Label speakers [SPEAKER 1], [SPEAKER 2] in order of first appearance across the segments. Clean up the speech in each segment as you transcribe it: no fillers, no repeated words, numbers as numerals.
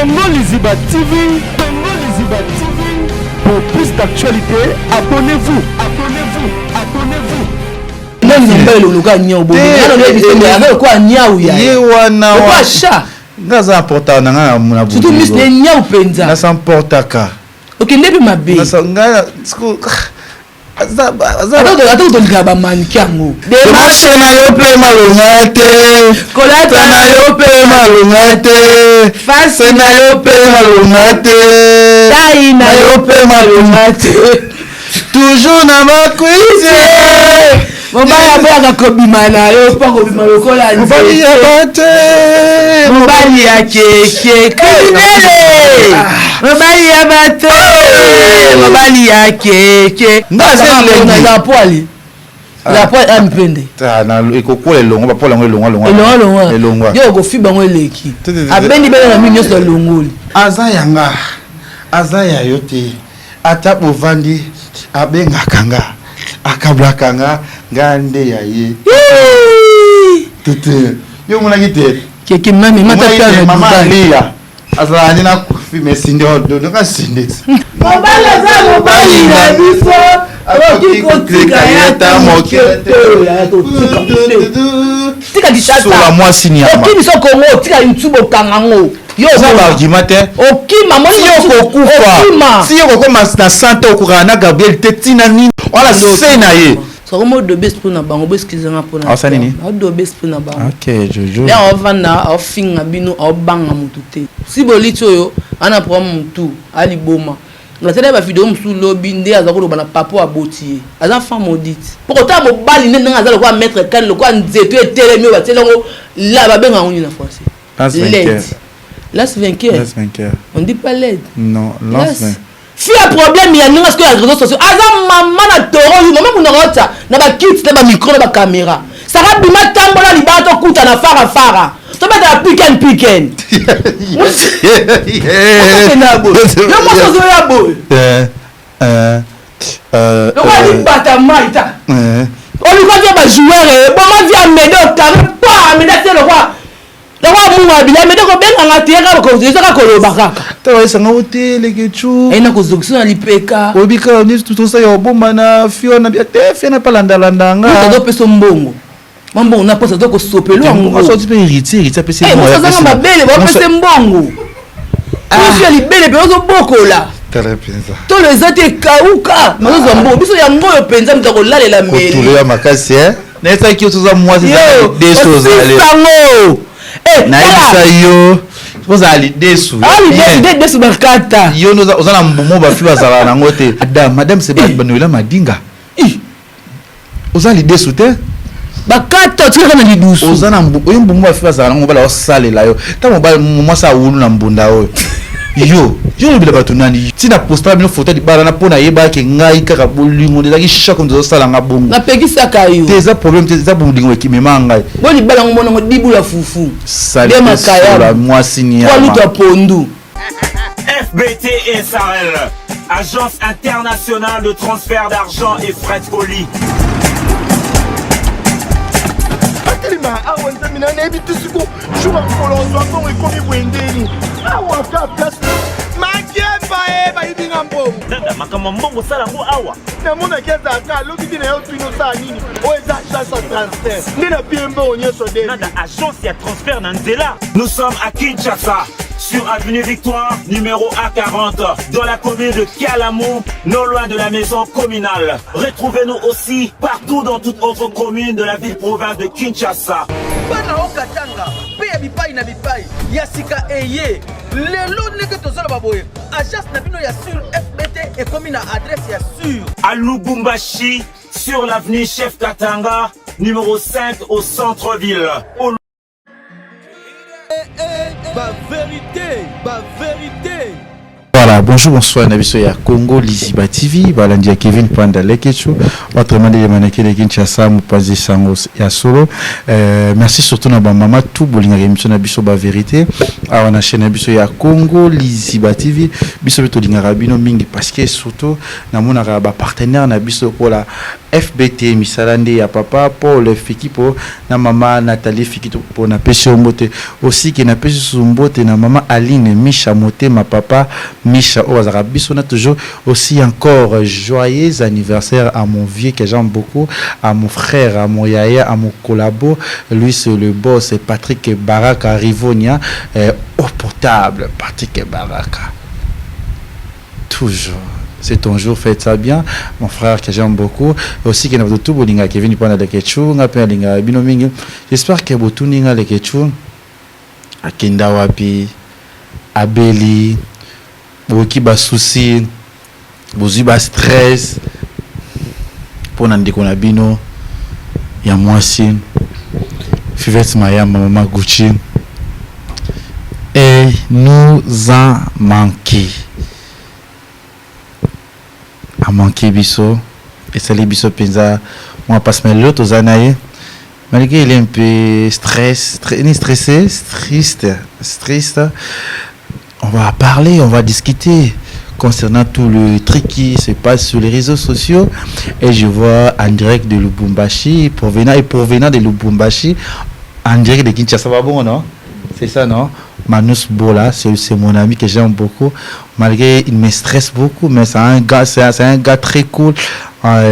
[SPEAKER 1] Congo Liziba TV. Congo Liziba TV. Pour plus d'actualité, abonnez-vous. Abonnez-vous. Abonnez-vous.
[SPEAKER 2] Ngaza important na muna bu.
[SPEAKER 3] Surtout mis les nya upenza.
[SPEAKER 2] Na s'emporta ka.
[SPEAKER 3] OK, ndebi mabe.
[SPEAKER 2] Na sanga sku
[SPEAKER 3] Attends, ngaba mankiango.
[SPEAKER 2] De machine yo play malungate.
[SPEAKER 3] Kolata
[SPEAKER 2] na yo play malungate.
[SPEAKER 3] Face
[SPEAKER 2] na yo play malungate.
[SPEAKER 3] Dai na yo play malungate.
[SPEAKER 2] Toujours na ma cuisine.
[SPEAKER 3] Mobali abaka kobimana yo pa kobima lokola nze.
[SPEAKER 2] Mobali ya bate.
[SPEAKER 3] Mobali ya keke. Mobali ya bate. Mobali ya keke.
[SPEAKER 2] Ngaze
[SPEAKER 3] na ya poali. La poali ampende.
[SPEAKER 2] Ta na ikokola elongo ba pola ngo
[SPEAKER 3] elongo. Yo ko fiba ngo eleki. Abendi bele na minyo so longoli.
[SPEAKER 2] Azayanga. Azaya yote. Ata bovandi abenga kanga. Akablakanga ngande yaye tete yo mona gite
[SPEAKER 3] keke mami mata pia
[SPEAKER 2] mama lia azala ni na filme sinde odo nga sinde
[SPEAKER 3] mobala za mobali na biso oki kotika yata moketo ya to tika dishata
[SPEAKER 2] sura moi sinia
[SPEAKER 3] oki biso kongo tika ntubo kangango yo
[SPEAKER 2] za ba argumente
[SPEAKER 3] oki mama
[SPEAKER 2] si yo kokufa si yo kokoma na sante okukana Gabriel tetina ni wala sena ye
[SPEAKER 3] Somo de best pour na bango best kizanga pour na.
[SPEAKER 2] Asa nini?
[SPEAKER 3] O do best pour na bango.
[SPEAKER 2] OK, Jojo.
[SPEAKER 3] Là on va na o finga bino o banga mutute. Si bolito yo ana problème mutu ali boma. La télé ba vidéo musu lobby ndé azako bana papo aboti. Aza femme maudite. Pourquoi mo bali nena azalo kwa mettre kan le kwa nzeto etele mi ba telongo la ba benga ngoni na français. Last vainqueur. On dit pas l'aide.
[SPEAKER 2] Non, last vainqueur.
[SPEAKER 3] Si un problème il y a n'importe quoi les réseaux sociaux azam maman na toro maman kuna rota na ba kit na ba micro na ba caméra ça va bima tambola libato kuta na fara to ba da pick and yo mo so zo ya bo le wa li bata maita on lui va ba joueur bon ma via medo carré pas mais c'est le roi munga bila mede ko benga ngateka ko zeka ko lobaka
[SPEAKER 2] tawa isanga hoteli kechu
[SPEAKER 3] ena ko zokisona lipeka
[SPEAKER 2] obika ni tout ça yo bomba na fiona bia te fiona palanda landanga
[SPEAKER 3] to peso mbongo mambo na posa to ko sopelo ngo
[SPEAKER 2] so tu peux hériter pese
[SPEAKER 3] mbongo ça nga mabele ba pese mbongo ah libele pe ozo bokola
[SPEAKER 2] terepinza
[SPEAKER 3] to les ate kauka mazo mbo biso ya ngoyo penza mtako lalela meli
[SPEAKER 2] ko tulo makasi na esa ki ozo moi c'est des choses aller na isa yo poza ali desu
[SPEAKER 3] desu bakata
[SPEAKER 2] yo no ozana mbumo ba fi bazala na ngote madame c'est banoela madinga ozali desu te
[SPEAKER 3] bakata tika na lidusu
[SPEAKER 2] ozana mbumo ba fi bazala ngo bala osalela yo ta mo ba mo sa wulu na mbunda oyo yo bila bato nani tina posta bino photo di bala na pona yeba ke ngai kaka bolingo de la shaka ndo sala nga bongo
[SPEAKER 3] na pekisa kayo
[SPEAKER 2] teza problème teza bolingo ekimema ngai
[SPEAKER 3] boli bala ngomona ngo dibula fufu
[SPEAKER 2] de makaya moi signé
[SPEAKER 3] kwa luto pondu
[SPEAKER 4] FBT SARL Agence internationale de transfert d'argent et frais de colis.
[SPEAKER 1] awa nzamina na ebi tisiko shuka kolonzo mbongo ekomi bwendeni awa ka place makepa bayibinga mbongo
[SPEAKER 4] dada makambo mbongo sala ngo awa
[SPEAKER 1] namona keza aka loki tina yo twino saa nini oyo eza agence ya transfert nde na pie mbongo nyonso de
[SPEAKER 4] nada agence ya transfert na nzela. Nous sommes à Kinshasa sur avenue Victoire numéro A40 dans la commune de Kialamou, non loin de la maison communale. Retrouvez-nous aussi partout dans toute autre commune de la ville-province de Kinshasa.
[SPEAKER 5] Bana okatanga pe ya bipai na bipai ya sika eye lelo neke tozala baboye agence na bino ya sur FBT et comme na adresse ya sur
[SPEAKER 4] à Lubumbashi sur l'avenue Chef Katanga numéro 5 au centre-ville.
[SPEAKER 5] Ba vérité.
[SPEAKER 2] Voilà, bonjour, bonsoir, Nabiso ya Congo Liziba TV, Balandia Kevin Panda Lekecho, autrement dit, Maneke de Kinshasa, Moupazi Sango ya Solo. Merci surtout à ma maman, tout bolinga émission Nabiso Ba Vérité. On a chaîne Nabiso ya Congo Liziba TV, Biso Beto Linga Rabino Mingi, parce que surtout, Namona Raba partenaire Nabiso pour la FBT misalande ya papa Paul Fikipo na mama Nathalie Fikipo na pesi mbote aussi qui na pesi mbote na mama Aline Misha mote ma papa Misha Ozara biso na toujours aussi encore joyeux anniversaire à mon vieux que j'aime beaucoup, à mon frère, à mon yaya, à mon collabo, lui c'est le boss Patrick Baraka Rivonia au portable Patrick Baraka. Toujours. C'est ton jour, faites ça bien. Mon frère que j'aime beaucoup. Aussi, qu'il y a tout bolinga qui vient prendre le ketchup. J'espère que vous tournez le ketchup. À Kendawapi, à Beli, vous qui bas souci, vous bas stress. Pour n'andi qu'on a bino, il y a moi aussi. Fivette Maya, maman Gucci. Et nous en manquons. A manqué biso et ça les biso penza moi passe mais l'autre aux années malgré il est un peu stressé triste on va parler, on va discuter concernant tout le truc qui se passe sur les réseaux sociaux et je vois en direct de Lubumbashi provenant de Lubumbashi en direct de Kinshasa bon non c'est ça non Manus Bola, c'est mon ami que j'aime beaucoup. Malgré il me stresse beaucoup, mais c'est un gars très cool.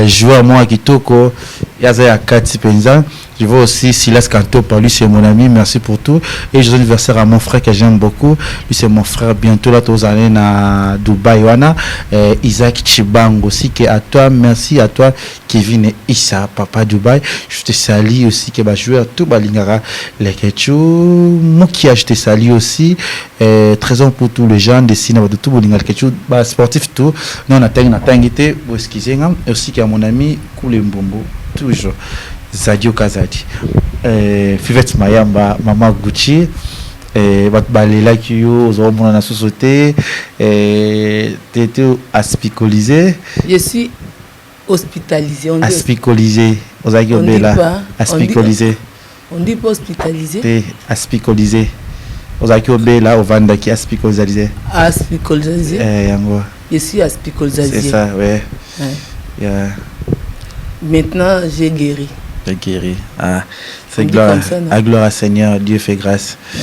[SPEAKER 2] Joueur moi qui toko, Yazaya Kati Penza. Je vois aussi Silas Kanto par lui, c'est mon ami, merci pour tout. Et je anniversaire à mon frère que j'aime beaucoup. Lui, c'est mon frère, bientôt là, tous allés à Dubaï. Isaac Chibang aussi, qui à toi, merci à toi, Kevin et Issa, papa Dubaï. Je te salue aussi, qui va jouer à tout Balingara, les Ketchou. Mokia, je te salue aussi. Très bon pour tous les gens de cinéma de tout Balingara, Ketchou, sportif tout. Non, on a été, vous excusez, et aussi qui a mon ami, Koulembombo, toujours. Zadio Kazadi, Fivette Mayamba, Mama Gucci, Balela Kiyo, Zoromona na société, t'étais aspicolisé.
[SPEAKER 3] Je suis hospitalisé.
[SPEAKER 2] Aspicolisé, Ozagio Bella, aspicolisé.
[SPEAKER 3] On dit pas hospitalisé.
[SPEAKER 2] T'es aspicolisé. Ozagio Bella, Ovanda qui aspicolisé.
[SPEAKER 3] Aspicolisé. Je suis aspicolisé.
[SPEAKER 2] C'est ça, ouais. Yeah.
[SPEAKER 3] Maintenant, j'ai guéri.
[SPEAKER 2] Guéri. Ah, c'est gloire à Seigneur, Dieu fait grâce. Ouais.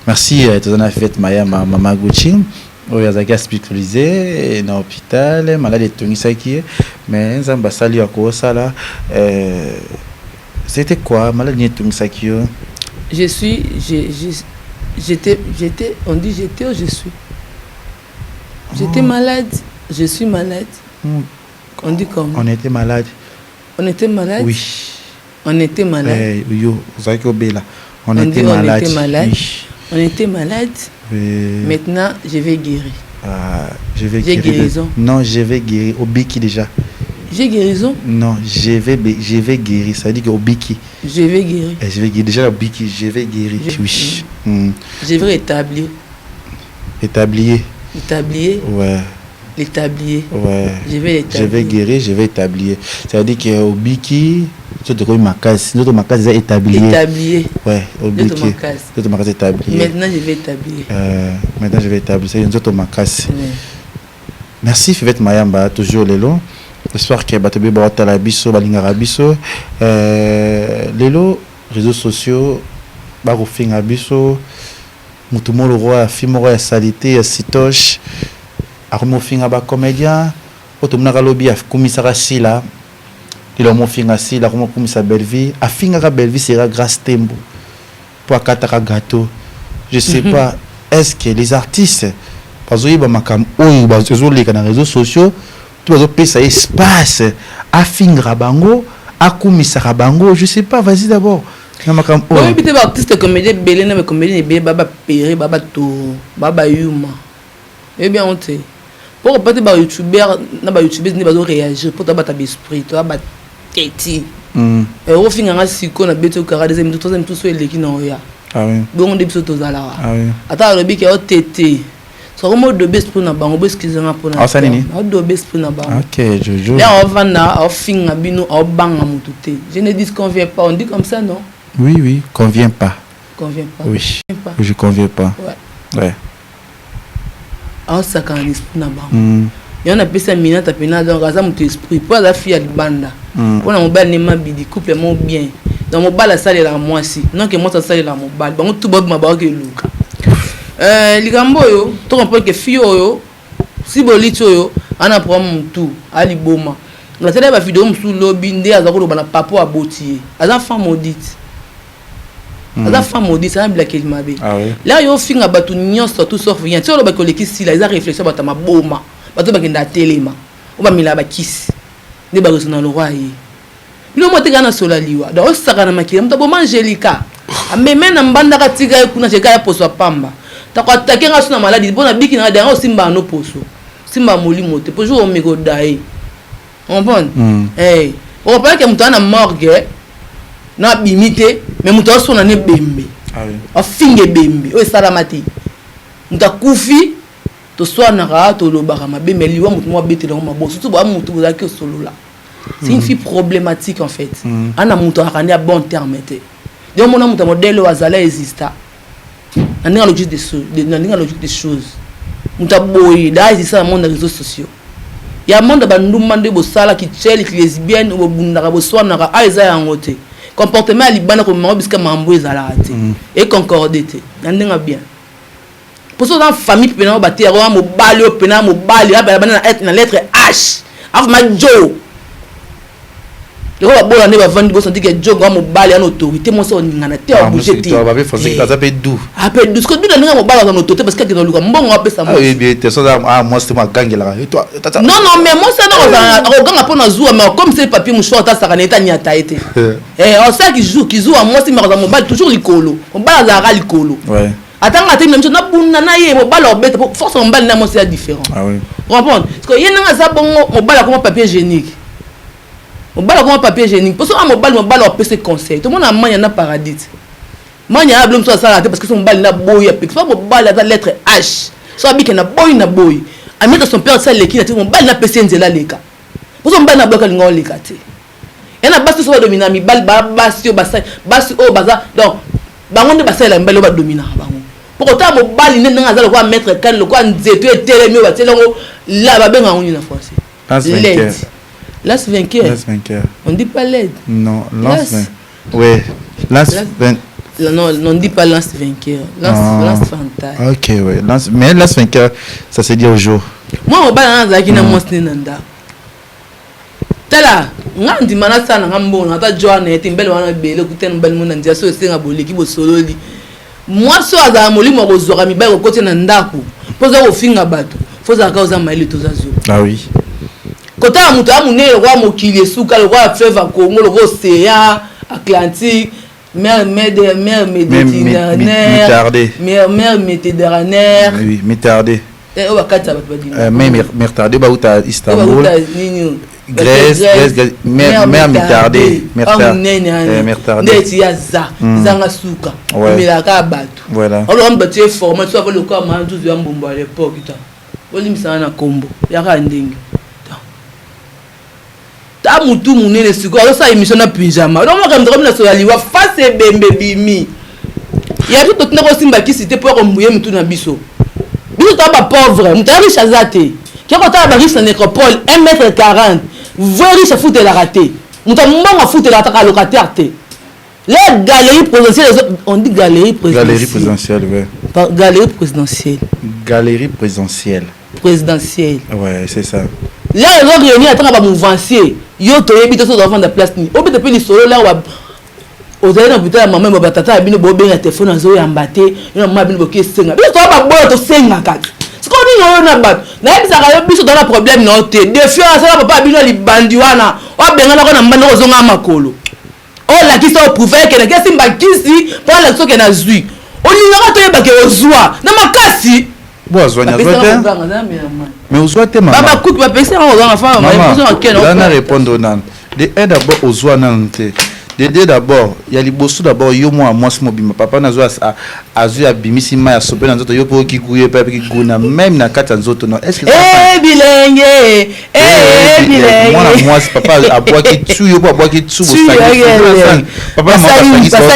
[SPEAKER 2] Merci, tu en as fait Mama Gucci. Il y a des hospitalisés dans l'hôpital, malade de Tunisaki, mais Zamba Sali à quoi ça là. C'était quoi, malade de Tunisaki?
[SPEAKER 3] J'étais, on dit j'étais ou je suis. J'étais malade, je suis malade. On dit comment?
[SPEAKER 2] On était malade.
[SPEAKER 3] On était malade?
[SPEAKER 2] Oui.
[SPEAKER 3] On était malade.
[SPEAKER 2] On était malade.
[SPEAKER 3] Oui. On était malade. Maintenant, je vais guérir.
[SPEAKER 2] Je vais guérir.
[SPEAKER 3] Guérison.
[SPEAKER 2] Non, je vais guérir. Au Biki déjà.
[SPEAKER 3] J'ai guérison?
[SPEAKER 2] Non, je vais guérir. Ça veut dire qu'au Biki.
[SPEAKER 3] Je vais guérir.
[SPEAKER 2] Je vais guérir. Déjà au Biki, je vais guérir. Oui.
[SPEAKER 3] Je vais établir.
[SPEAKER 2] Établir. Ouais.
[SPEAKER 3] L'établir.
[SPEAKER 2] Ouais.
[SPEAKER 3] Je vais l'établir.
[SPEAKER 2] Je vais guérir, je vais établir. Ça veut dire qu'au Biki, notre macasse est établi.
[SPEAKER 3] Établir.
[SPEAKER 2] Ouais, au Biki. Notre macasse est établi.
[SPEAKER 3] Maintenant, je vais établir.
[SPEAKER 2] Maintenant, je vais établir. C'est notre macasse. Merci, Fivette Mayamba, toujours les longs. J'espère que Batobe Baratala Bisso, Balingara Bisso. Les longs, réseaux sociaux, Baroufing Abisso, Moutoumou le roi, Fimoro et Salité, Sitoche. Armo finga ba comédien otomna lobby a commissariat sila ilo mo finga sila comme commissariat Belleville a finga Belleville sera grâce tembo pour akataka gâteau je sais pas est-ce que les artistes parce que ba makam oyo ba zoleka na réseaux sociaux tu vas pesa espace a finga bango a commissariat bango je sais pas vas-y d'abord na makam oyo
[SPEAKER 3] oui peut-être artiste comédien belé na comédien belé baba péré baba to baba yuma eh bien on te pour pas te youtubeur na ba youtubeur ni ba réagir pour ta bata esprit toi ba teti au finga nga siko na beto kara des minutes troisième tout so eleki na oya
[SPEAKER 2] ah oui
[SPEAKER 3] bon depuis to zala
[SPEAKER 2] ah oui
[SPEAKER 3] ata lobi ke o tete so comme de best pour na bango bo excusez-moi pour na
[SPEAKER 2] ça nini
[SPEAKER 3] o do best pour na bango
[SPEAKER 2] OK Jojo
[SPEAKER 3] là on va na o finga bino o banga mutute je ne dis qu'on vient pas on dit comme ça non
[SPEAKER 2] oui convient pas
[SPEAKER 3] oui
[SPEAKER 2] je conviens pas ouais
[SPEAKER 3] on s'accorde pour na bango y en a pesa minata pena donc ça mon esprit pour la fille à libanda mpona mobali ne mabidi couple mo bien donc mobali asalela mwasi non ke mwasi asalela mobali bango tu babima baoke luka likambo oyo to comprendre que fille oyo si boliti oyo ana problème mutu ali boma la télé ba vidéo musu lobi nde aza ko bana papo aboti aza femme maudite aza femme maudite ça bila qu'il mabe là yo finga batu nyonso tout sauf rien tu lo ba ko lekisi la eza réflexion bata maboma bato ba kenda telema o ba mila ba kisi nde ba resona le roi yi bino mo teka na sola liwa donc o saka na makila mta boma Angelica ameme na mbanda ka tika kuna cheka ya poso pamba ta ko attaquer nga suna maladie bona biki na danga simba no poso simba molimo te pour jour o meko dai on bon on parle que mutana morgue na bimite mais muto sona ne bembe a finge bembe o sala mati muta kufi to sona ra to lobaka mabembe liwa mutu mo betela mo bo surtout ba mutu za ke solo là c'est une fille problématique en fait ana mutu akandi à bon terme te donc mon mutu modèle o azala exista na logique des choses muta boy da exista dans le monde des réseaux sociaux. Il y a un monde de bosala qui tchèle qui lesbienne ou bundaka boswana a eza yangote comportement libana comme mambo biska mambo ezala raté et concordé te ndinga bien pour ça dans famille pena baté ro mobali pena mobali aba na lettre H af ma jo le ko bola ne ba vandi bo senti que jo go mobali en autorité mo so ngana te o bouger te
[SPEAKER 2] ba be fazer que ça peut dou
[SPEAKER 3] après dou ce que dou ndinga mobali en autorité parce que ke no luka mbongo apesa mo
[SPEAKER 2] oui bien te ça moi c'est ma gangue là et toi
[SPEAKER 3] non mais moi ça non ganga pona zuwa mais comme c'est papier mouchoir ta saka neta nyata été on sait qui joue à moi c'est ma mobali toujours likolo mobali za likolo
[SPEAKER 2] ouais
[SPEAKER 3] atanga te même na buna na ye mobali obeta force mobali na moi c'est différent
[SPEAKER 2] ah oui
[SPEAKER 3] comprendre parce que yena za bongo mobali comme papier hygiénique mobali comme papier hygiénique parce que mobali on ses conseils tout le monde a mania na paradis mania a blum so ça parce que son mobali na boy parce que mobali a lettre H so abike na boy a mettre son père ça l'équipe na mobali na pese nzela leka parce que mobali na bloquer lingo leka te yana basi so domina mi bal basi o baza donc bango nde basala mbalo ba domina bango pourquoi mobali ne nga za ko mettre kan le ko nzeto etelemi ba telongo la ba benga ngoni na français Las vainqueur. On dit pas l'aide.
[SPEAKER 2] Non, lance. Oui, lance 20.
[SPEAKER 3] Non, on dit pas lance vainqueur. Lance fantasme.
[SPEAKER 2] Ok, oui. Mais lance vainqueur, ça se dit au jour.
[SPEAKER 3] Moi, on va dans la monstre nanda. Tala, ngandi manasa na ngambo na ta joana ete mbele wana bele kutena mbele mona ndia so esenga boleki bo sololi. Moi so aza molimo ko zoka mi ba ko kote na ndako. Poza ko finga bato. Foza ka oza maili to zazo.
[SPEAKER 2] Ah oui.
[SPEAKER 3] Quand on a monté le roi Mokili, Souka, le roi Fleuve à Congo, le roi Océan, Atlantique, mer Méditerranée, mer Méditerranée.
[SPEAKER 2] Oui, Méditerranée.
[SPEAKER 3] On va quatre ça va pas dire.
[SPEAKER 2] Méditerranée, bah où t'as Istanbul, Grèce, mer Méditerranée,
[SPEAKER 3] Méditerranée. Yaza, Zanga Souka, mais la Rabat.
[SPEAKER 2] Voilà.
[SPEAKER 3] Alors on battait format, soit le corps man tout un bombo à l'époque. On lim ça na combo. Yaka ndingi. Ta mutu munene siko alo sa émission na pyjama donc moi comme na so yaliwa face bembe bimi ya tout tena ko simba ki cité pour mbuye mutu na biso biso ta ba pauvre mutu riche azate ki ko ta ba riche na nécropole 1m40 vrai riche foute la raté mutu mbonga foute la ta locataire te la galerie présidentielle on dit galerie présidentielle
[SPEAKER 2] ouais
[SPEAKER 3] galerie présidentielle
[SPEAKER 2] ouais c'est ça.
[SPEAKER 3] Là ils ont réuni à travers mouvancier yo to yebi to so devant la place ni obi depuis les solo là au na putain maman ba tata bino bo benga téléphone azo yambate yo maman bino boke senga biso ba boyo to senga kaka siko ni yo na bat na yebi saka yo biso dans le problème no te défiant ça papa bino li bandi wana o benga na ko na mbanda ko zonga makolo o la kisa o prouver que na kesi mbakisi pour la so que na zui o ni ngaka to yeba ke ozwa na makasi
[SPEAKER 2] mais aux oies maman
[SPEAKER 3] baba coupe pas penser on va faire
[SPEAKER 2] maman répondre non de un d'abord aux oies non de deux d'abord il y a les bossu d'abord yo moi si mobima papa na zo azu ya bimisi ma ya sope na nzoto yo po ki kuye pa ki guna même na kata nzoto non est-ce que
[SPEAKER 3] bilenge
[SPEAKER 2] moi si papa a bois qui tue yo po bois qui tue papa
[SPEAKER 3] ça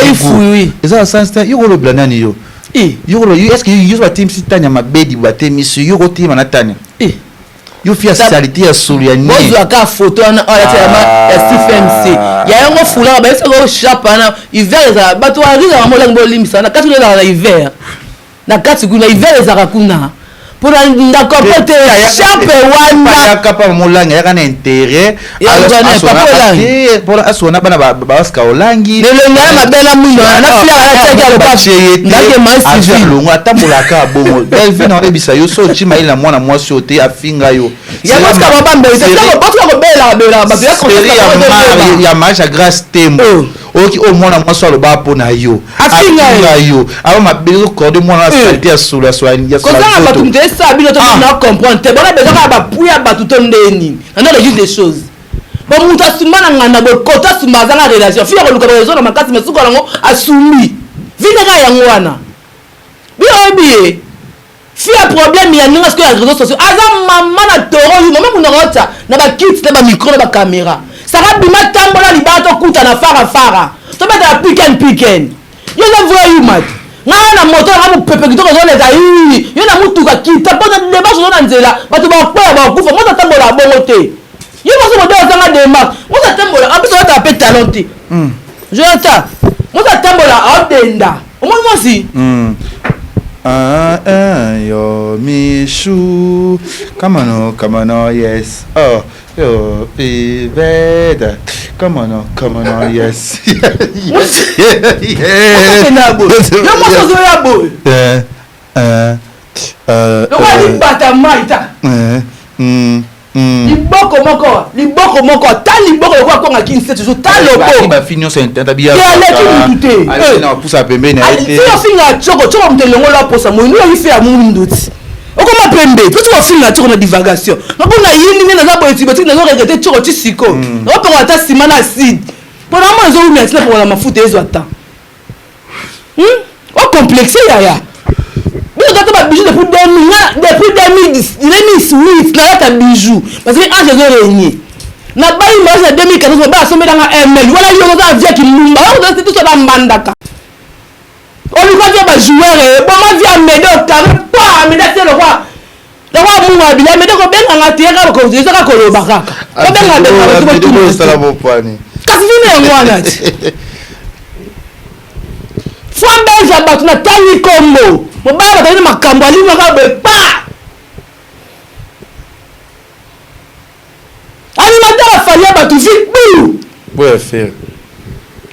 [SPEAKER 3] il fouille
[SPEAKER 2] et ça sens yo le blanani yo est-ce que you use team si tanya mabedi ba team si yo ko team na tanya yo fia salité ya solo ya ni
[SPEAKER 3] bozo aka photo na ya CFMC ya yango fula ba eso chapa na hiver za bato ariza mo lango limisa na kati na hiver na kati kuna hiver za kuna pour ndako pote chape wana
[SPEAKER 2] ya kapa molanga ya kana intérêt pour asona bana ba ska olangi
[SPEAKER 3] le lenga mabela muno na fia ya teka le papier ndake masi
[SPEAKER 2] longo atambola ka bongo Delvin na rebisa yo so chima ila mwana mwasi ote afinga yo
[SPEAKER 3] ya maska babambe c'est pas ko bela ba
[SPEAKER 2] ya macha grâce tembo oki o mwana mwasi aloba po na yo afinga yo aba mabelo ko de mwana salité ya solo ya
[SPEAKER 3] ko za ba tumte ça bino to na comprendre te bona besoin ba puya ba tout ndeni na le juste des choses bon muta sumana ngana bo kota sumba za na relation fia ko luka besoin na makasi mesuko lango asumi vina ka yango wana bi fia problème ya ninga ce que les réseaux sociaux aza mama na toro yu mama kuna rota na ba kits na ba micro na ba caméra ça va bima tambola libato kuta na fara to beta piken yo na voix yu mat na moto na mu pepe kitoko zo leza yi yo na mutuka kita pona de ba zo na nzela bato ba kwa ba kufa mo tambola bongo te yo mo so mo de zanga de mark mo tambola abiso ta pe talent je ata mo tambola odenda o mo si
[SPEAKER 2] yo Michou come on yes oh yo piveda come on yes
[SPEAKER 3] liboko moko ta liboko kwa konga kinse toujours ta lobo
[SPEAKER 2] ba finio c'est intabia
[SPEAKER 3] na
[SPEAKER 2] pusa pembeni
[SPEAKER 3] ite finga choko mtelongo la posa mo ndio ife ya mundu nduti okoma pembe tout va finga choko na divagation ngakona yini na zabo etibeti na zo regretter choko chisiko na ko ta simana acide pour moi zo ume sila pour la mafuta ezo ata o complexe ya mais quand tu as bijou depuis 2018 na ta bijou parce que age zo régner na bayi mars 2014 ba somé dans ML voilà yo za via ki lumba on doit tout ça dans mandaka on lui va ba joueur bon ma via medo carré pas mais c'est le roi munga bila medo ko benga ngateka ko zo ka ko lobaka ko benga
[SPEAKER 2] de sala bo pani
[SPEAKER 3] kasi vine ngwana fo mbeza batu na tali kombo mobala tali makambo ali maka be pa animateur falia batu vite bou
[SPEAKER 2] ouais faire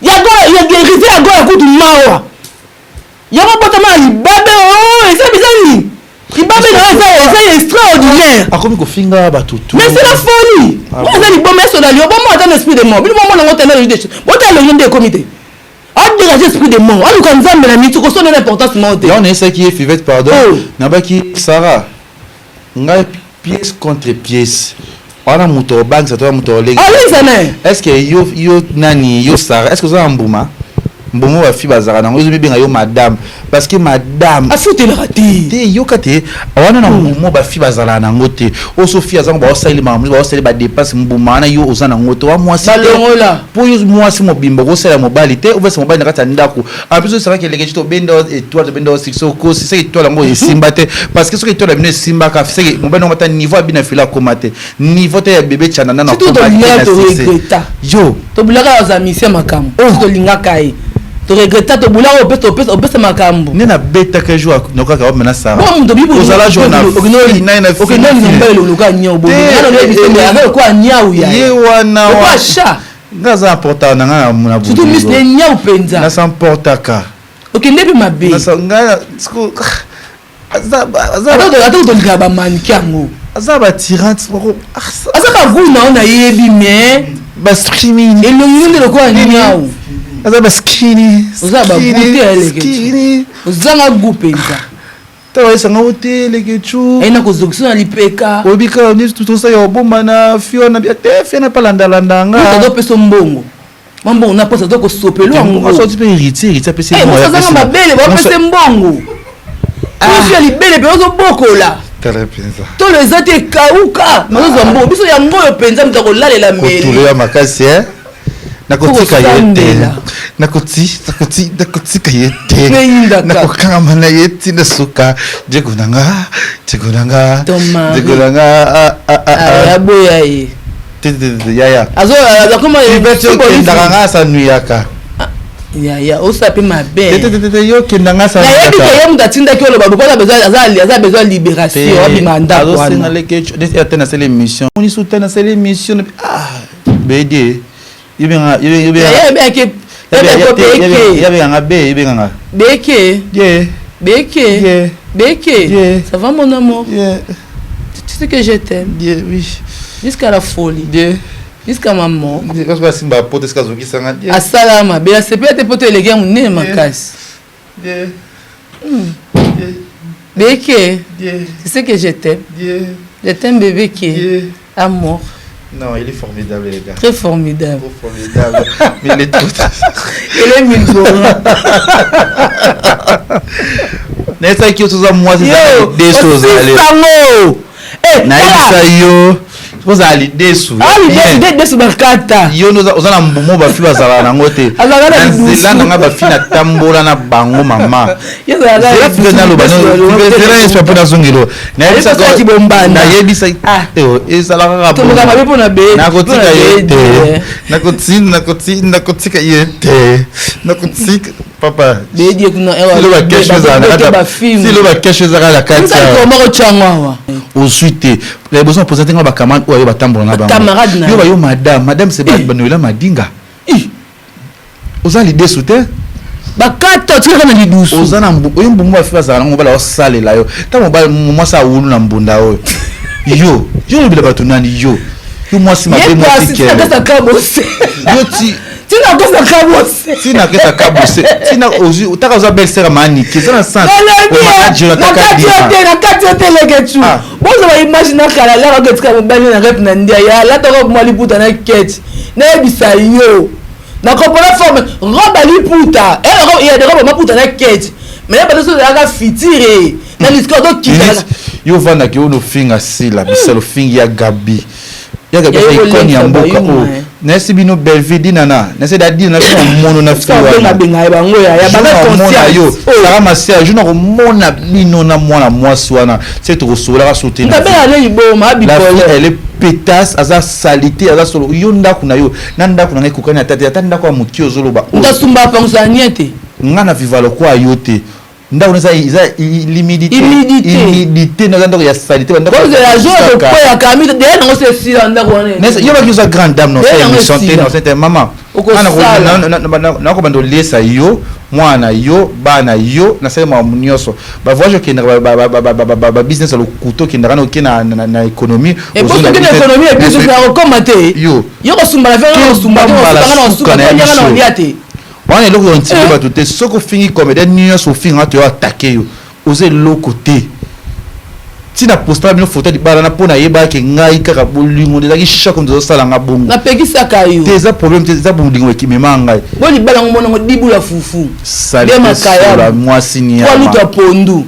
[SPEAKER 3] ya guérison ya goya kutu mawa ya mabota ma libabe eza bizani libabe na eza extraordinaire
[SPEAKER 2] akomi ko finga batu tout
[SPEAKER 3] mais c'est la folie eza liboma eso na lio bomo ata esprit de mort bino bomo nango tena le déchet bota le ngende comité a dégager esprit de mort alu kan zambe na miti ko sonne l'importance monte
[SPEAKER 2] on est ça qui est fivette pardon nabaki Sarah ngai pièce contre pièce wana muto bank ça toi muto legi est-ce que yo nani yo Sarah est-ce que ça mbuma mbuma wa fi bazara nango yo benga yo madame parce que madame
[SPEAKER 3] a foutu le raté
[SPEAKER 2] te yo kate wana na mbuma ba fi bazara nango te o Sophia zango ba osali mamli ba osali ba dépasse mbuma na yo ozana ngoto wa mwasi
[SPEAKER 3] balongola
[SPEAKER 2] po yo mwasi mobimba ko sala mobali te o vesa mobali na kata ndako en plus c'est vrai que les to bendo étoile bendo sixo ko c'est étoile ngo esimba te parce que ce étoile bino simba ka c'est mobali ngata niveau abina fila komate niveau te ya bébé chana na
[SPEAKER 3] ko ba
[SPEAKER 2] yo
[SPEAKER 3] to bulaka za misia makam to linga kai to regretta to bulaka opesa makambo
[SPEAKER 2] nena beta ka jour nokaka omena Sarah
[SPEAKER 3] bon to bibo
[SPEAKER 2] ozala jona
[SPEAKER 3] okinoni nombelo luka nyao bo ngalo le bisembe ngalo kwa nyao ya
[SPEAKER 2] ye wana
[SPEAKER 3] wa sha
[SPEAKER 2] ngaza important na na bu
[SPEAKER 3] surtout mis le nyao penza
[SPEAKER 2] na s'importaka
[SPEAKER 3] okinde bi mabe
[SPEAKER 2] na sanga sko
[SPEAKER 3] aza to ngaba mankiango
[SPEAKER 2] aza ba tirante
[SPEAKER 3] aza ba guna ona yebi mais
[SPEAKER 2] ba streaming
[SPEAKER 3] elongi le kwa nyao
[SPEAKER 2] aza ba skinny
[SPEAKER 3] ozaba goûter eleke ozanga goûpenza
[SPEAKER 2] tawa esanga hotel ke chu
[SPEAKER 3] ena kozokisa na lipeka
[SPEAKER 2] obika ni tout ça yo bomba na fiona te fiona palanda landanga
[SPEAKER 3] to peso mbongo mambo na posa to ko sopelo ngo
[SPEAKER 2] so tu peux hériter pese
[SPEAKER 3] mo ozanga mabele ba pese mbongo tu libele pe ozo bokola
[SPEAKER 2] très bien ça
[SPEAKER 3] to les ate kauka mazo mbongo biso ya ngoyo penza mtako lalela meli
[SPEAKER 2] ko tule ya makasi nakotika yete nakotika yete nakokanga mana yeti nasuka jegunanga Tikonanga.
[SPEAKER 3] Ton mari.
[SPEAKER 2] Tikonanga.
[SPEAKER 3] Ah, boya ye.
[SPEAKER 2] Yaya.
[SPEAKER 3] Comment il
[SPEAKER 2] va te kendanga sa nuyaka.
[SPEAKER 3] Yaya, o sape ma belle.
[SPEAKER 2] Yo kendanga sa nuyaka.
[SPEAKER 3] Na yebi ke yemu tatinda ki oloba bokola besoin libération wa bimanda
[SPEAKER 2] kwa.
[SPEAKER 3] kwa.
[SPEAKER 2] Alors c'est les que des atteindre cette émission. On y soutient cette émission. Ah, bédé. Il y a Beke.
[SPEAKER 3] Ça va mon amour?
[SPEAKER 2] Yeah.
[SPEAKER 3] Tu sais que je t'aime.
[SPEAKER 2] Yeah, oui.
[SPEAKER 3] Jusqu'à la folie.
[SPEAKER 2] Yeah.
[SPEAKER 3] Jusqu'à ma mort.
[SPEAKER 2] Assalama.
[SPEAKER 3] Bien, c'est peut-être pour te léguer mon nez, ma casse.
[SPEAKER 2] Yeah.
[SPEAKER 3] Beke.
[SPEAKER 2] Yeah.
[SPEAKER 3] Tu sais que je t'aime.
[SPEAKER 2] Yeah.
[SPEAKER 3] Je t'aime, bébé qui est.
[SPEAKER 2] Yeah.
[SPEAKER 3] Amour.
[SPEAKER 2] Non, il est formidable, les gars.
[SPEAKER 3] Très formidable.
[SPEAKER 2] Trop formidable. Mais il est tout.
[SPEAKER 3] Il est mignon.
[SPEAKER 2] N'est-ce pas que tout ça, moi, c'est ça. Des choses.
[SPEAKER 3] Eh,
[SPEAKER 2] Naïsa yo. Vous allez déçu.
[SPEAKER 3] Ah, il est déçu dans le kata.
[SPEAKER 2] Yo nous a mbomo ba fiwa zala na ngote. Là na ba fina tambola na bango mama.
[SPEAKER 3] Yo za la.
[SPEAKER 2] C'est la finale ba no. C'est la pas na zongelo. Na yebisa ko na yebisa. Et ça la ra.
[SPEAKER 3] To muka mabe pona be.
[SPEAKER 2] Na kotika yete. Na kotika yete. Na kotika papa.
[SPEAKER 3] Be die kuna ewa.
[SPEAKER 2] Si le ba quelque chose à la carte.
[SPEAKER 3] Ça comment changwa.
[SPEAKER 2] Ensuite, les besoins de poser un camarade ou un camarade. Yo madame c'est pas Banoula Madinga. Aux l'idée sous terre.
[SPEAKER 3] Bakata tu kana di douce.
[SPEAKER 2] Aux mbumu va faire ça on va la salle là yo. Ta moi ça ou na mbunda yo. Yo le batunani yo. Yo moi si ma moi
[SPEAKER 3] c'est yo
[SPEAKER 2] ti
[SPEAKER 3] Tina kosa kabose.
[SPEAKER 2] Tina kesa kabose. Tina ozu utaka za belle sœur mani. Kisa na sens.
[SPEAKER 3] Na kati legetu. Bozo ba imagine kala la rocket ka mbali na rep na ndia ya la to rob mo liputa na kete. Na ebisa yo. Na kompola forme roba liputa. Il y a des robes maputa na kete. Mais ya bato la ga fitire. Na discordo kita.
[SPEAKER 2] Yo vanda ki ono finga sila biselo fingi ya Gabi. Ya Gabi ikoni ya mboka o. Nesi bino belvidi nana nesi dadi na so mono na fiwa
[SPEAKER 3] na benga bango ya bana conscience
[SPEAKER 2] sara masia juna ko mona bino na mwana mwasi wana c'est to sola ka sauter
[SPEAKER 3] na bela le iboma bikolo
[SPEAKER 2] elle est pétasse aza salité aza solo yo ndaku na yo na ndaku na kokani atati atanda kwa mukio zoloba
[SPEAKER 3] ndasumba pangusa niente
[SPEAKER 2] ngana vivalo kwa yote ndaku nesa l'humidité na ndako ya salité ndako
[SPEAKER 3] cause la joie de quoi ya kami de na se si ndako wana
[SPEAKER 2] nesa yo ba kiza grande dame non c'est maman na ko bando lesa yo mwana yo bana yo na sema munyoso ba voyage que ba business le couteau qui ndana na économie
[SPEAKER 3] et pour que l'économie et puis ça recommander yo ko sumba la faire ko sumba ko sumba na ndiate
[SPEAKER 2] on est là on tire ba tout ce qu'on finit comme des nuances au fin à te attaquer yo oser l'autre côté si na posta bino photo di bala na pona yeba ke ngai kaka bolingo de ki shaka ndo sala nga bongo
[SPEAKER 3] na pekisa kayo
[SPEAKER 2] teza problème teza bolingo ki memanga
[SPEAKER 3] boli bala ngomona ngo dibula fufu
[SPEAKER 2] de makaya la mwasi ni ya
[SPEAKER 3] kwa luto pondu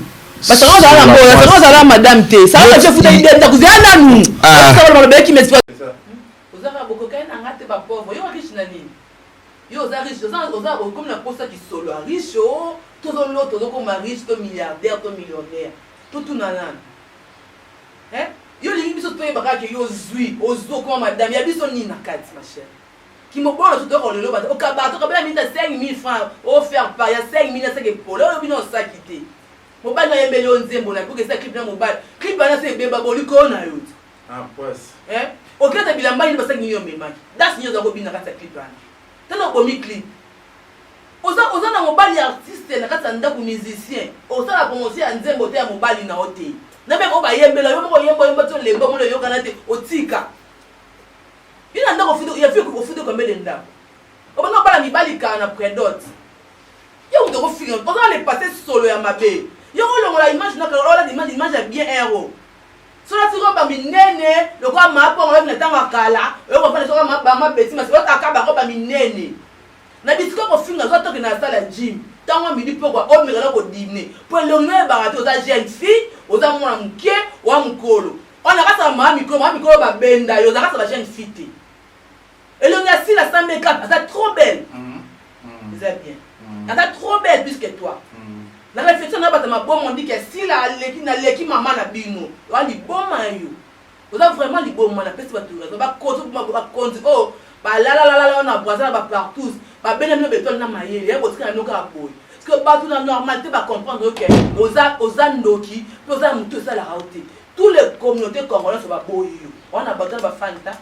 [SPEAKER 3] basa ngo zala mboya ngo zala madame te ça va je futa idenda kuziana nu ça va le beki mesfa ozaka bokoka na ngate ba pauvre yo riche na nini yo za riche za comme la posta qui solo riche todo loto zo comme riche to milliardaire to millionnaire tout nana. Yo lingi biso to yebaka ke yo zui ozo comme madame ya biso ni na kati ma chère ki mo bona to ko lelo ba o kabato ka bela minta 5000 francs offert par ya 5000 na seke polo yo bino sakite mo ba na yembele onzembo na ko ke sa clip na mobile clip na se beba boli ko na yo
[SPEAKER 2] pues
[SPEAKER 3] o kata bilamba ni ba 5 millions memaki das nyo za ko bina kata clip na tana ko mi clip oza na mobile artiste na kata ndako musicien oza la promotion ya nzembo te ya mobile na hotel na be ko ba yembela yo ko yembo to lembo mo le yo kana te otika ina ndako fudo ya fiko fudo ko mbele ndako o bana bala mi bali kana predot yo ndo ko fika o za le passer solo ya mabe yo ko longo la image na ka la image bien héros so la tiro ba minene le ko ma po ngona na tanga kala yo ko fa so ma ba ma beti ma so ta ka ba ko ba minene na bisiko ko finga zo to ke na sala gym tango midi poko o mira ko dîner pour le nwe ba to za jeune fille o za mwana mke wa mkolo ona kasa mami ko ba benda yo za kasa ba jeune fille et le nasi la sa make-up elle est trop belle c'est bien elle est trop belle plus que toi La réflexion n'a pas de ma bonne, on dit que si la leki maman na bino, on dit bon mayo. Vous avez vraiment les bons man, après c'est pas tout. On va cause pour conduire. Oh, bah là on a boisé là partout. Bah ben le béton na maillé, il y a votre can no ka boy. Parce que bah tout la normalité va comprendre que aux ndoki, aux mutu ça la raute. Tous les communautés congolaises va boy. On a battu ba fanta.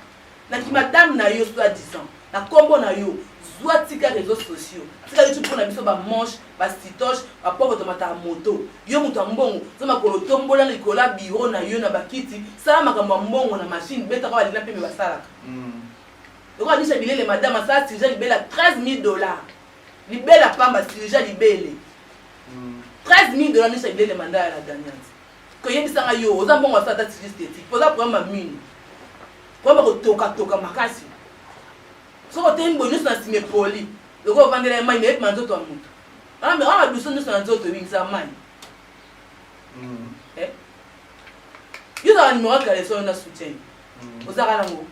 [SPEAKER 3] Na ki madame na yo soit disant. Na combo na yo. Soit tika réseaux sociaux. Tika YouTube pour na biso ba manche, ba sitoche, ba pauvre tomata moto. Yo mutu mbongo, zoma kolo tombola likola bureau na yo na bakiti, sala makambo mbongo na machine beta kwa lina pembe basala. Donc on dit ça bilele madame ça si j'ai libela $13,000. Libela pamba si j'ai libelé. $13,000 ni ça bilele mandat à la dernière. Ko yebisa yo, oza mbongo ça ta esthétique. Poza pour ma mine. Pour ba toka makasi. So tu es bonus na sime poli. Le gars vendre les mains mais manzo to mutu. Ah mais on a besoin de ça nzo to wing sa main. Eh. Yo za numéro ka leso na soutien. Ozaka nango.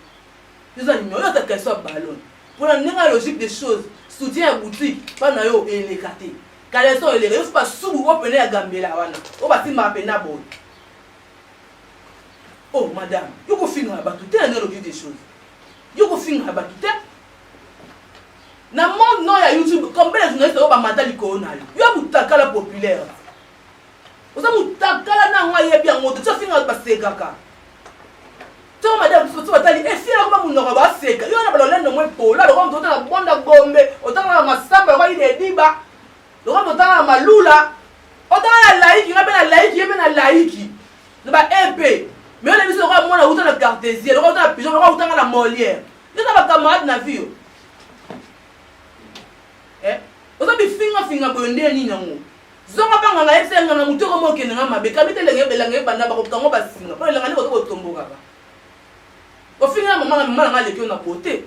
[SPEAKER 3] Yo za numéro ta ka so ballon. Pour la logique des choses, soutien à boutique, pas na yo elekate. Ka leso ele, yo pas subu opener ya gambela wana. O ba timba pena boy. Oh madame, yo ko finga ba tout est logique des choses. Yo ko finga ba tout na monde non ya YouTube combien de journalistes au ba matali corona yo butakala populaire oza butakala na ngwa yebi ya moto tso finga ba sekaka to madame so batali e fira ko ba munoko ba seka yo na ba lolendo mwe pola lo ko na bonda gombe otanga na masamba ko ide diba lo ko otanga malula otanga laiki ngabe na laiki yebe na laiki na ba EP mais on a vu so ko mona utana cartésien lo ko utana pigeon lo ko utanga na Molière yo na ba camarade na vie oza bifinga bonde ni nango zonga banga nga esenga na mutoko moke nga mabe kabite lenge belanga banda ba kotango basinga po langa ni ko tomboka ba ko finga mama nga lekio na pote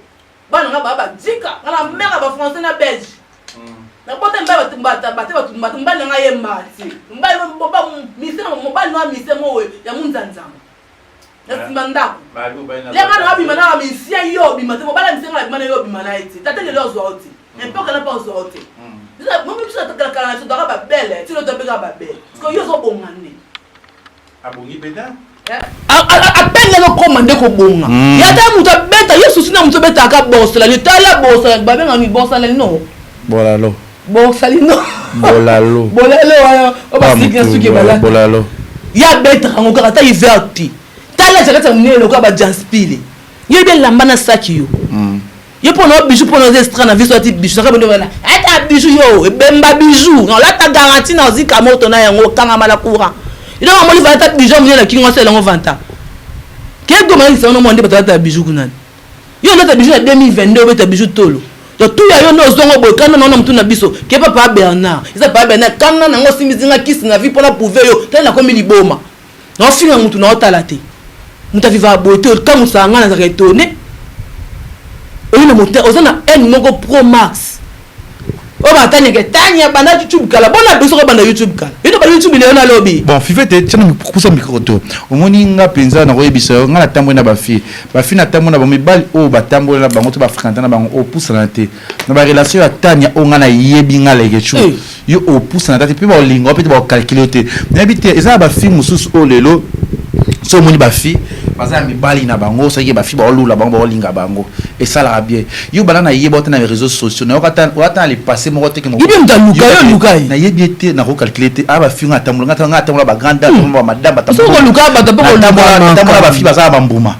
[SPEAKER 3] bana nga ba dika nga mera ba français na belge na pote mbata mbala nga yembati mbala boba misema mobali no misemo ya munzanzama na simandako lenga na bimana misia yo bimate mobala misenga na bimana yo bimana eti tata le lozo oti un peu kana pas oti moi même ça ta kana so dara ba belle tu le dois ba belle parce que yo so bongane
[SPEAKER 2] abongi beda
[SPEAKER 3] a peine le commande ko bonga ya ta muta beta yo susi na muta beta ka boss la le tala boss ba benga mi boss la no
[SPEAKER 2] bolalo
[SPEAKER 3] bolalo o ba sikina suki bala
[SPEAKER 2] bolalo
[SPEAKER 3] ya beta ngo ka ta iverti tala jakata mnelo ka ba jaspile yo bien lambana saki yo yo pour nos bijoux pour nos extraits na vie sorti bijoux ça ka bondo na ata bijoux yo bemba bijoux on la ta garantie na zika moto na yango kanga mala courant il a moli va ta bijoux mwenye na kingo sela ngo 20 ans ke do mali ça no monde ba ta bijoux kunani yo na ta bijoux na 2022 ba ta bijoux tolo to tout ya yo no zongo boy kana na mtu na biso ke papa Bernard isa papa Bernard kana na ngo simizinga kisi na vie pour la pouvoir yo tena comme liboma na finga mtu na otala te mtu viva bote ka musanga na za étonné le moteur osana n moko pro max o ba tanya ke tanya bana YouTube kala bona biso ko bana YouTube kala ito ba YouTube le na lobby
[SPEAKER 2] bon fifete tena kupusa micro to omoni nga penza na koyebisa nga na tambo na ba fi na tambo na ba mibali o ba tambo na bango to ba fréquenter na bango o pousa na te na ba relation ya tanya o nga na yebi nga leke chu yo o pousa na te pe ba lingo pe ba calculer te na bité eza ba fi mususu o lelo so moni ba fi baza mibali na bango ça y est ba fi ba olula bango ba linga bango et ça la bien yo bana na yeba na réseaux sociaux na okata les passer mo te ke mo
[SPEAKER 3] yibi mtaluka yo lukai
[SPEAKER 2] na yebi te na ko calculer te aba fi nga tamula ba grande ba madame ba
[SPEAKER 3] so ko luka ba ta
[SPEAKER 2] tamula ba fi baza ba mbuma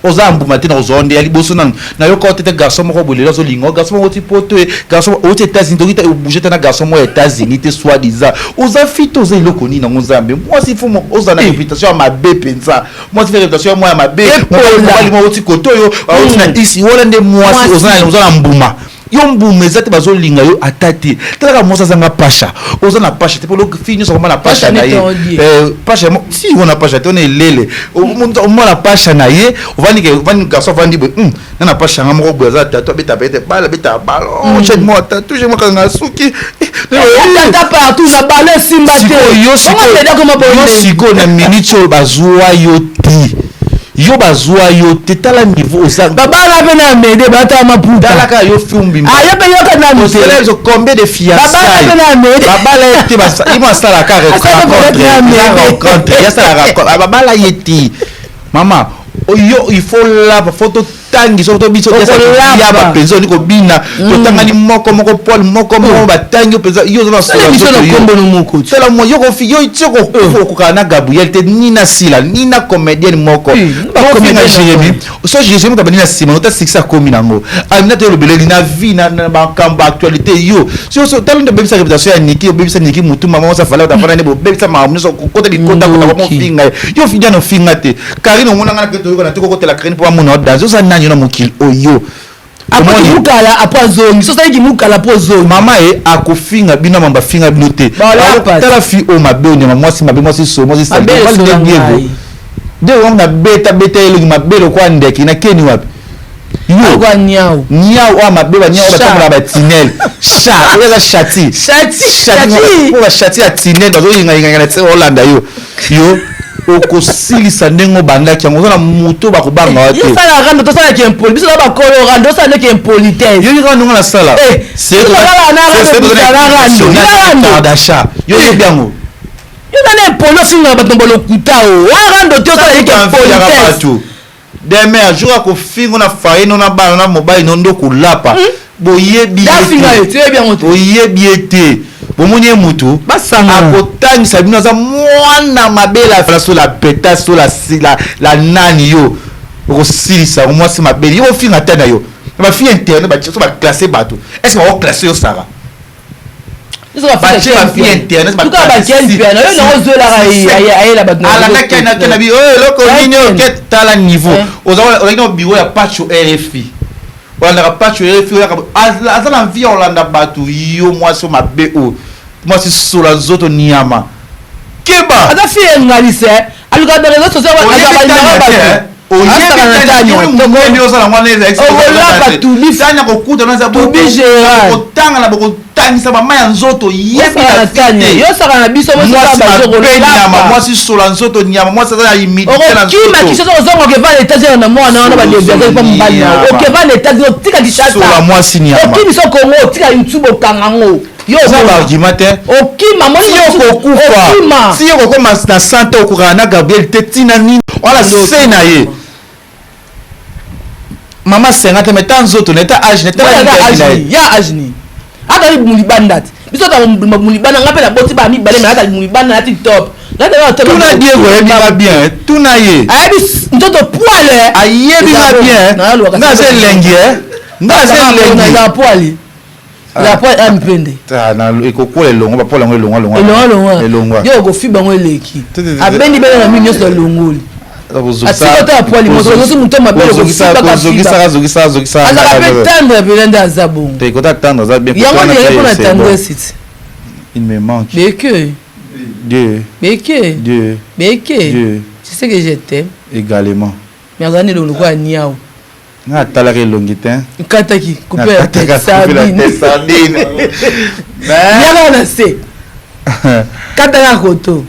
[SPEAKER 2] oza mbuma te na ozonde ya liboso na yo ko te garçon moko bolelo zo lingo garçon moko ti poto garçon aux États-Unis donc tu bouger te na garçon moko États-Unis te soit disant oza fito zo iloko ni na nzambe moi si faut oza na réputation ma be penza moi si réputation moi ma be moi oti koto yo oti na ici wala nde moi si oza na mbuma yo mbuma ezate bazo linga yo atati tala mosa zanga pasha oza na pasha te pour le fini so na pasha na ye pasha si on a pasha te on est lele o na pasha na ye ovani garçon vandi na pasha nga moko boza tato beta bala chez moi tato je moi suki
[SPEAKER 3] tata partout na balé simba te
[SPEAKER 2] yo siko na minute bazwa yo ti yo bazwa yo tetala niveau osa
[SPEAKER 3] babala pena mede bata maputa
[SPEAKER 2] dalaka yo film bimba
[SPEAKER 3] yo pe yo kana
[SPEAKER 2] mutele zo combien de fiançailles babala te basa ima sala ka rencontre ya sala rencontre babala yeti mama yo il faut la photo tangi surtout biso ya ba penzo ni ko bina to tangani moko Paul moko batangi penzo yo zo sala
[SPEAKER 3] biso na kombo no moko
[SPEAKER 2] tela mo yo ko fi yo tsoko ko kana Gabriel te nina sila nina comédienne moko ba comédienne Jérémy so Jérémy ka banina sima ota sixa komi nango amina te le beleli na vie na ba kamba actualité yo so tala de bebisa réputation ya Niki bebisa Niki mutu mama sa fala ta fana ne bo bebisa ma so kota bi kota ko mo finga yo finga no finga te karino mona ngana ke to ko na te ko la crane pour mon ordre so sa nani na mokil oyo
[SPEAKER 3] après mukala après zone so ça qui mukala après zone
[SPEAKER 2] mama akofinga bino mamba finga bino te tala fi o mabe onyama mwasi mabe mwasi so mwasi sa de on na beta ele mabe ko ndeki na keni wapi yo
[SPEAKER 3] kwa nyao
[SPEAKER 2] wa mabe ba nyao ba ba tinel sha eza shati pour la shati ya tinel bazo yinga na tse Hollande yo okosilisa ndengo bandaki yango na moto bakobanga wate
[SPEAKER 3] yo sala rando to sala ki impoli biso ba kolo rando sala ki impolitesse
[SPEAKER 2] yo yika ndongo na sala c'est d'achat yo biango
[SPEAKER 3] yo na impolo singa batombo lokuta o rando to sala ki impolitesse
[SPEAKER 2] demain un jour akofingo na farine na bana na mobile no ndoko lapa boyebi ete bomoni mutu akotangisa bino aza mwana mabela fala so la peta so la nani yo okosilisa mwasi mabeli yo ofinga te na yo bafille internet so baclasse bato est ce que baclasse yo sara bafille internet eloko nini oke tala niveau ozalaki na biro ya pacho RFI olandaka pacho RFI aza na vie olanda bato yo mwasi mabe o mwasi sola nzoto niyama keba
[SPEAKER 3] aza fille ngalise aluka dans les autres sociaux
[SPEAKER 2] otanga bokotangisa bama ya nzoto
[SPEAKER 3] yosaka na biso
[SPEAKER 2] mwasi sola nzoto nyama mwasi aza na
[SPEAKER 3] imidokima kisoso ozongoka eva na états na mwana wana badeviaza mpa mobali na okeva na états otika
[SPEAKER 2] kisola mwasi nyama
[SPEAKER 3] okimi so kongo otika youtube okangango okima
[SPEAKER 2] okokufa si okokoma na sante okokaka na Gabriel te tina nini wala se na ye mama 50 mais tant zoto neta âge neta
[SPEAKER 3] ya âge ni ata ni mulibanda biso ta mulibanda ngape na boti ba mi bale mais ata mulibanda na TikTok
[SPEAKER 2] tuna Diego yebi ba bien tuna ye
[SPEAKER 3] ayebi ntoto poile
[SPEAKER 2] ayebi ba bien na se lengi
[SPEAKER 3] na poile la poile ampende
[SPEAKER 2] ta na ekokola elongo ba poile ngo elongwa
[SPEAKER 3] yo go fiba ngo eleki abendi bele na minyo so longoli asikota ya poili moto ozosi muto mabele
[SPEAKER 2] zogisa
[SPEAKER 3] azaka pe tendre belende aza bongo
[SPEAKER 2] ekota tendre aza bien
[SPEAKER 3] yango ndenge mpona tendresse iti
[SPEAKER 2] il me manque
[SPEAKER 3] beke
[SPEAKER 2] Dieu
[SPEAKER 3] tu sais que je t'aime
[SPEAKER 2] également
[SPEAKER 3] mais azani lo lokwa niao
[SPEAKER 2] nga talaka elongi te
[SPEAKER 3] kataki couper la tête sardine yaka na se kataka koto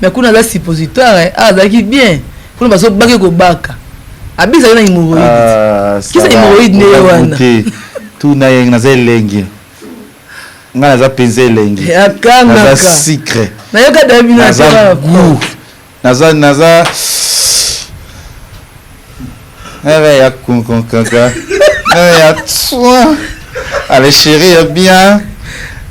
[SPEAKER 3] mais kuna za suppositoire azaki bien pour baso baki ko baka abisa na hémorroïde kisa hémorroïde ne wana
[SPEAKER 2] tout na yeng na zelengi nga na za penze elengi
[SPEAKER 3] akanga
[SPEAKER 2] za secret
[SPEAKER 3] na yoka dabina
[SPEAKER 2] naza ya kunkunkanka ya tswa allez chérie bien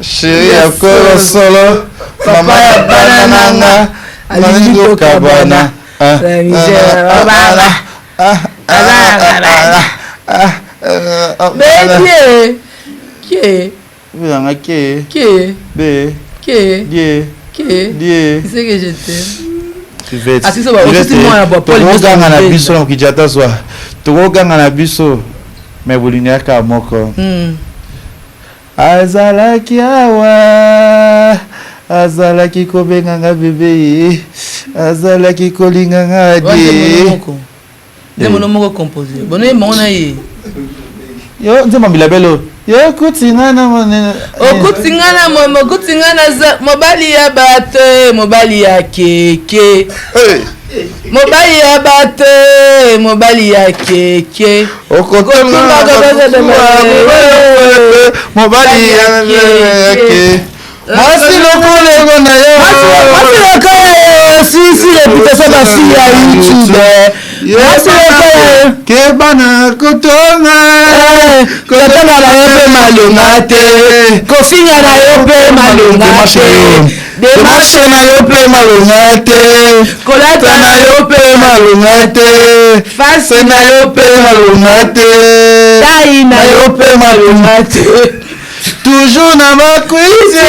[SPEAKER 2] chérie ya kolo solo mama ya banana alingo kabana tokoganga na biso na mokili ata zwa tokoganga na biso me bolingo yaka moko azalaki awa azalaki kobenganga bebe ye azalaki kolinganga de
[SPEAKER 3] nzembo moko composé bono yemango na ye
[SPEAKER 2] yo nzembo bilabelo yo kutingana monene
[SPEAKER 3] okutingana mokutingana mobali ya bato mobali ya keke mobali ya bate mobali ya keke
[SPEAKER 2] okotonga mobali ya keke Merci lokolengo na yo.
[SPEAKER 3] Merci lokolengo si réputation basi ya YouTube. Merci lokolengo
[SPEAKER 2] ke bana kotonga
[SPEAKER 3] kotonga na yo pe malonga te. Kofinga na yo pe malonga te.
[SPEAKER 2] Demarche na yo pe malonga te.
[SPEAKER 3] Kolata
[SPEAKER 2] na yo pe malonga te.
[SPEAKER 3] Face
[SPEAKER 2] na yo pe malonga te.
[SPEAKER 3] Tai na yo pe malonga te.
[SPEAKER 2] Toujours na makwize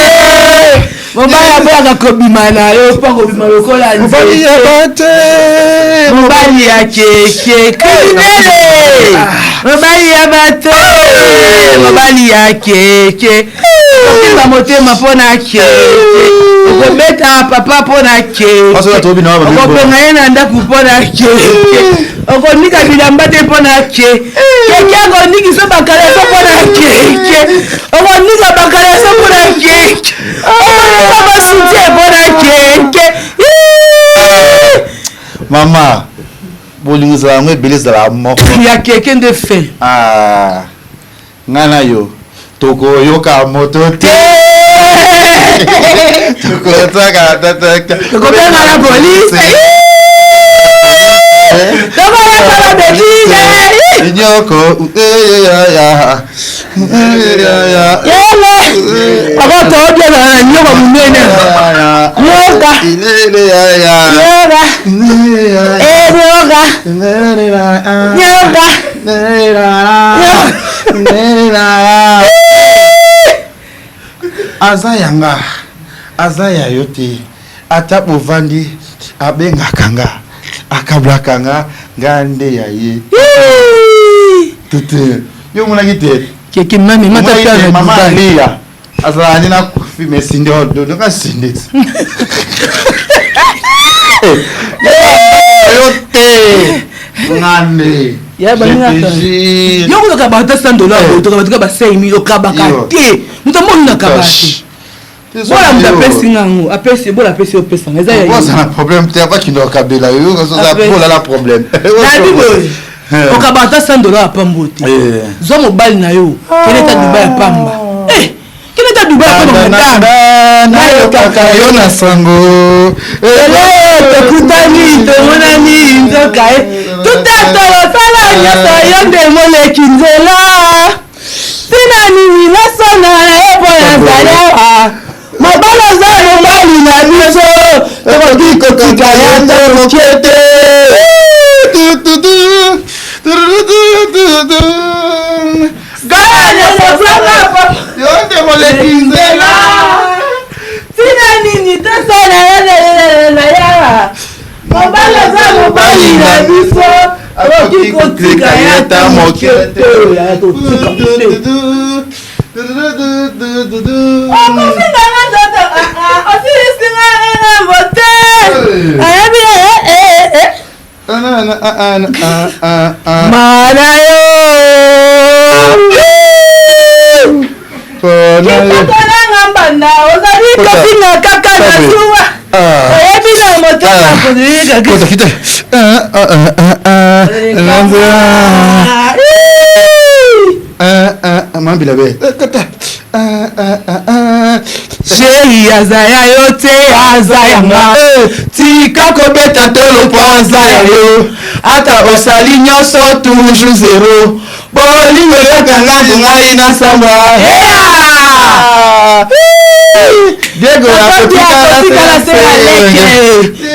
[SPEAKER 3] mobali aboyaka kobima na yo mpo kobima lokola
[SPEAKER 2] mobali ya bate
[SPEAKER 3] mobali ya keke kriminele mobali ya bate mobali ya keke okima motema mpo na keke okobeta papa mpo na keke okopenga ye na ndako mpo na keke okonika bilamba te mpo na keke akonikisa bakaleso mpo na keke okonika bakaleso mpo na keke okonika basoutie mpo na keke
[SPEAKER 2] mama bolingo ezala yango ebele ezala moko
[SPEAKER 3] ya keke nde fe
[SPEAKER 2] ngai na yo tokoyoka moto te
[SPEAKER 3] tokobenga na polise tokoyoka na belise
[SPEAKER 2] nyoko
[SPEAKER 3] akotoobia na nyoko munene nyoka
[SPEAKER 2] aza yanga aza ya yo te ata bovandi abengaka nga akablaka nga nga nde ya ye tete yo monaki te
[SPEAKER 3] keke mami mata
[SPEAKER 2] mama aliya azala ni na filme sinde odo nga sinde yo te ngande
[SPEAKER 3] yo koyoka bata $100 otoka batuka ba 5000 okabaka te moto amoni nakaba te bola moto apesi ngango apesi bola apesi opesanga eza
[SPEAKER 2] yaoza na problème te abakindoka kabela yo ozoza bolala problème
[SPEAKER 3] nabi boye okaba ata $100 apambo te zwa mobali na yo kene ta dubai ya pamba kene ta dubai ya pamba
[SPEAKER 2] nayokaka yo na sango
[SPEAKER 3] ele tokutani tomonani nzoka tutato osala nyonso yo nde moleki nzela tina nini nasona na ye mpo nazali awa mobali oza mobali na biso tokoki kotika ya tomokie te
[SPEAKER 2] yo nde moleki nzela
[SPEAKER 3] tina nini tosona na yawa mobali oza mobali na biso tokoki kotika ya tomokie te okosinganga nzoto osilisinga ngambo te ayebi mana yo ikotonanga mbanda ozali kofinga kaka na suwa oyebi na moto nakozilika
[SPEAKER 2] mambila be
[SPEAKER 3] sheri aza ya yo te aza yanga tika kobeta tolo mpo aza ya yo ata osali nyonso toujours zero bolingo yakanga ngai na samba diego akotikala se aleke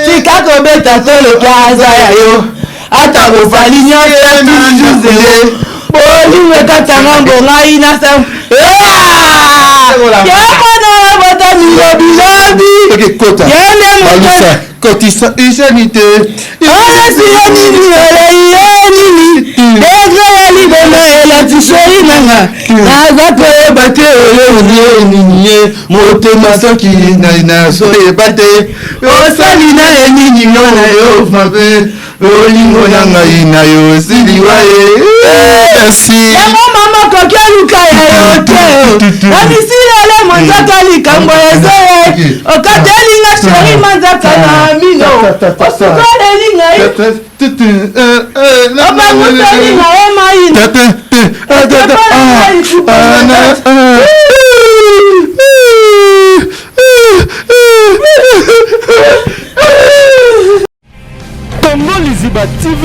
[SPEAKER 3] tika kobeta tolo mpo aza ya yo ata osali nyonso toujours zero bolingo ekatanga ngai na samba yamona botamiyo bilobi yende moto
[SPEAKER 2] kotisa isanite
[SPEAKER 3] olesiyo nini oleyo nini degre ya liboma elatisoi nanga naza koyeba te oyo nini ye motema soki nasoyeba te osali na ye nini yo na yo mabe olingo na ngai na yo esiliwa ye yango mama koki aluka ya yo te namisilele monzaka likambo ezoye okatelinga sheri manzaka na mino osukoleli
[SPEAKER 6] Congo Liziba TV,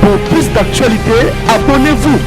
[SPEAKER 6] pour plus d'actualités, abonnez-vous.